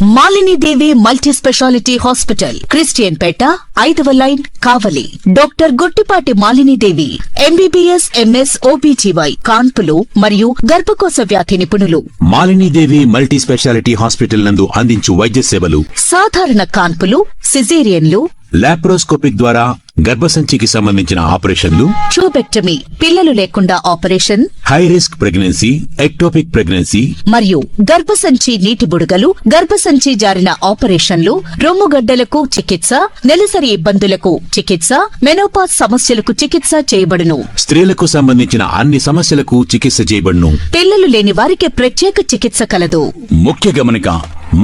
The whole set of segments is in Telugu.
మాలిని దేవి మల్టీ స్పెషాలిటీ హాస్పిటల్, క్రిస్టియన్ పేట, 5వ లైన్, కావలి. డాక్టర్ గుట్టిపాటి మాలిని దేవి, ఎంబీబీఎస్, ఎంఎస్, ఓబీజీవై, కాన్పులు మరియు గర్భకోశ వ్యాధి నిపుణులు. మాలిని దేవి మల్టీ స్పెషాలిటీ హాస్పిటల్ నందు అందించు వైద్య సేవలు: సాధారణ కాన్పులు, సిజేరియన్లు, లాప్రోస్కోపిక్ ద్వారా గర్భసంచికి సంబంధించిన ఆపరేషన్లు, ట్యూబెక్టమీ, పిల్లలు లేకుండా operation, high risk pregnancy, ectopic pregnancy మరియు గర్భసంచి నీటి బుడగలు, గర్భసంచి జారిన ఆపరేషన్లు, రొమ్ముగడ్డలకు చికిత్స, నెలసరి ఇబ్బందులకు చికిత్స, మెనోపాజ్ సమస్యలకు చికిత్స చేయబడును. స్త్రీలకు సంబంధించిన అన్ని సమస్యలకు చికిత్స చేయబడును. పిల్లలు లేని వారికి ప్రత్యేక చికిత్స కలదు. ముఖ్య గమనిక: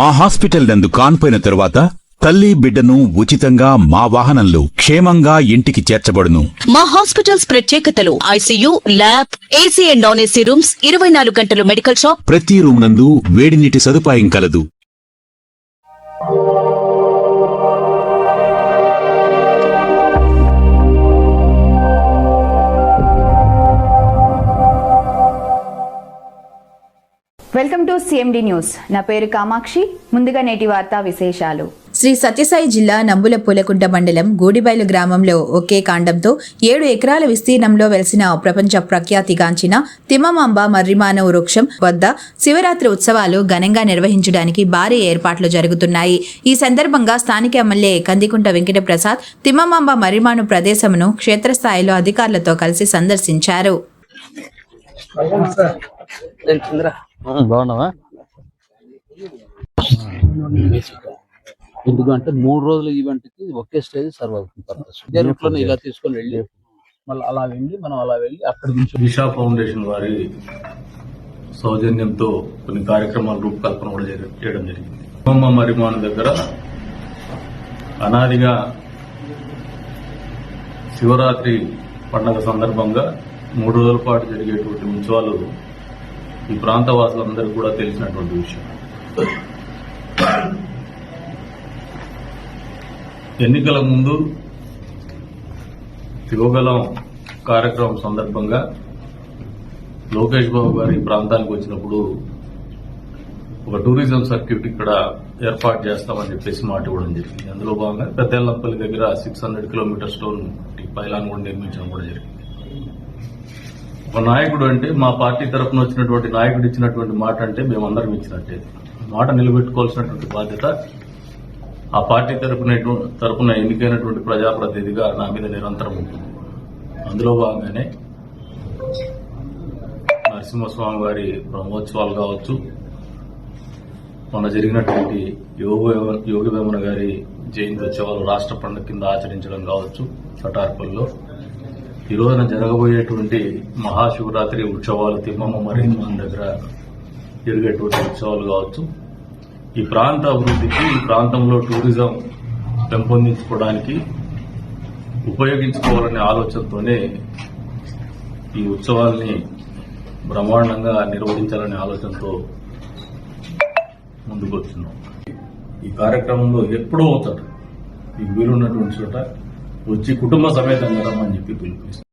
మా హాస్పిటల్ నందు కాన్పోయిన తరువాత తల్లి బిడ్డను ఉచితంగా మా వాహనంలో క్షేమంగా ఇంటికి చేర్చబడును. మా హాస్పిటల్స్ ప్రత్యేకతలు: ICU, lab, AC and non AC rooms, 24 గంటలు మెడికల్ షాప్, ప్రతి రూమ్ నందు వేడి నీటి సదుపాయం కలదు. Welcome to CMD news. నా పేరు కామాక్షి. ముందుగా నేటి వార్తా విశేషాలు. శ్రీ సత్యసాయి జిల్లా నంబుల పూలకుంట మండలం గూడిబైలు గ్రామంలో ఒకే కాండంతో 7 ఎకరాల విస్తీర్ణంలో వెలిసిన ప్రపంచ ప్రఖ్యాతిగాంచిన తిమ్మమాంబ మర్రిమానవ వృక్షం వద్ద శివరాత్రి ఉత్సవాలు ఘనంగా నిర్వహించడానికి భారీ ఏర్పాట్లు జరుగుతున్నాయి. ఈ సందర్భంగా స్థానిక ఎమ్మెల్యే కందికుంట వెంకటప్రసాద్ తిమ్మమాంబ మర్రిమాను ప్రదేశమును క్షేత్రస్థాయిలో అధికారులతో కలిసి సందర్శించారు. బాగున్నావా? ఎందుకంటే 3 రోజుల ఈవెంట్ కి ఒకే స్టేజ్ సర్వ్ అవుతుంది. ఇదే రూట్ లో ఇలా తీసుకొని వెళ్ళి మళ్ళీ అలా వెళ్ళి అక్కడి నుంచి దిశా ఫౌండేషన్ వారి సౌజన్యంతో కొన్ని కార్యక్రమాల రూపకల్పన కూడా చేయడం జరిగింది. తిమ్మమ్మ మర్రిమాను దగ్గర అనాదిగా శివరాత్రి పండుగ సందర్భంగా 3 రోజుల పాటు జరిగేటువంటి ఉత్సవాలు ఈ ప్రాంత వాసులందరికీ కూడా తెలిసినటువంటి విషయం. ఎన్నికల ముందు యువగలం కార్యక్రమం సందర్భంగా లోకేష్ బాబు గారు ఈ ప్రాంతానికి వచ్చినప్పుడు ఒక టూరిజం సర్క్యూట్ ఇక్కడ ఏర్పాటు చేస్తామని చెప్పేసి మాట ఇవ్వడం జరిగింది. అందులో భాగంగా పెద్దెల్లంపల్లి దగ్గర 600 కిలోమీటర్ స్టోన్ పైలాన్ కూడా నిర్మించడం కూడా జరిగింది. ఒక నాయకుడు అంటే మా పార్టీ తరఫున వచ్చినటువంటి నాయకుడు ఇచ్చినటువంటి మాట అంటే మేమందరం ఇచ్చినట్టే. మాట నిలబెట్టుకోవాల్సినటువంటి బాధ్యత ఆ పార్టీ తరఫున ఎన్నికైనటువంటి ప్రజాప్రతినిధిగా నా మీద నిరంతరం ఉంటుంది. అందులో భాగంగానే నరసింహస్వామి వారి బ్రహ్మోత్సవాలు కావచ్చు, మొన్న జరిగినటువంటి యోగి వేమన గారి జయంతి ఉత్సవాలు రాష్ట్ర పండుగ కింద ఆచరించడం కావచ్చు, చటార్పల్లో ఈ రోజున జరగబోయేటువంటి మహాశివరాత్రి ఉత్సవాలు, తిమ్మమ్మ మర్రిమాను దగ్గర జరిగేటువంటి ఉత్సవాలు కావచ్చు, ఈ ప్రాంత అభివృద్ధికి, ఈ ప్రాంతంలో టూరిజం పెంపొందించుకోవడానికి ఉపయోగించుకోవాలనే ఆలోచనతోనే ఈ ఉత్సవాల్ని బ్రహ్మాండంగా నిర్వహించాలనే ఆలోచనతో ముందుకు వస్తున్నాం. ఈ కార్యక్రమంలో ఎప్పుడో అవుతాడు, ఈ వీలున్నటువంటి చోట వచ్చి కుటుంబ సమేతంగా రమ్మని చెప్పి పిలుపునిస్తాం.